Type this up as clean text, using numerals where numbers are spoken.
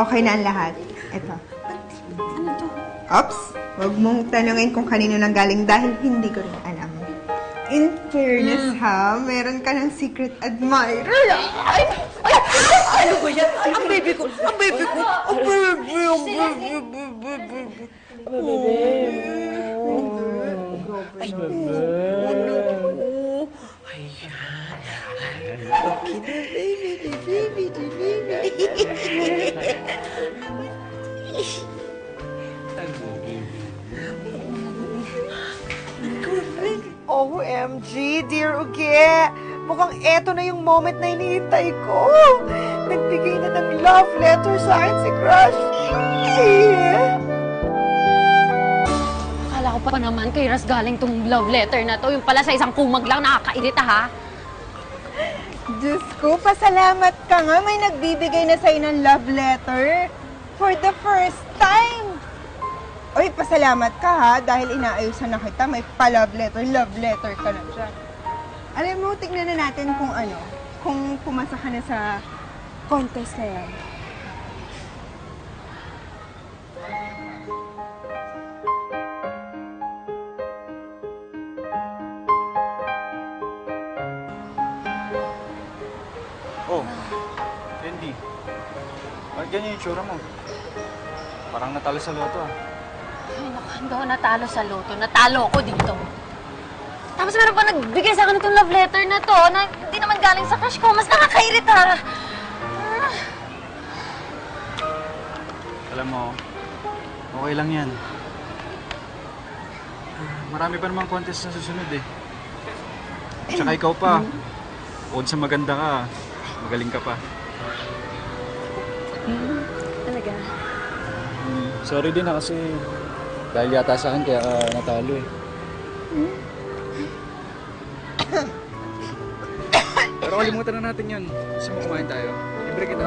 Okay na ang lahat. Ito. Ops, huwag mong tanungin kung kanino nang galing dahil hindi ko rin alam. In fairness ha, meron ka ng secret admirer. Ay! Ano ba yan? Ang baby ko! Ang baby ko! Ang baby! Ang baby! Ay, okay na, OMG, dear Uge! Mukhang eto na yung moment na hinihintay ko. Nagbigay na ng love letter sa akin si Crush. Akala ko pa naman kay Ras galing tong love letter na to. Yung pala sa isang kumag lang, nakakairita ha. Diyos ko, pasalamat ka nga. May nagbibigay na sa'yo ng love letter. For the first time. Uy, pasalamat ka ha. Dahil inaayusan na kita, may pa-love letter ka na dyan. Alam mo, tignan na natin kung pumasa ka na sa contest na yan. Oh, Candy. Bakit ganyan yung tsura mo? Parang natalo sa loto ah. Ay, naku, hindi ako natalo sa loto. Natalo ako dito. Tapos meron pa nagbigay sa akin itong love letter na to na hindi naman galing sa crush ko. Mas nakakairita. Alam mo, okay lang yan. Marami pa namang contest na susunod eh. Tsaka ikaw pa. Bukod sa maganda ka, magaling ka pa. Talaga? Sorry din na kasi dahil yata sa akin kaya natalo eh. Pero kalimutan na natin yun. Gusto mo kumain tayo? Libre kita.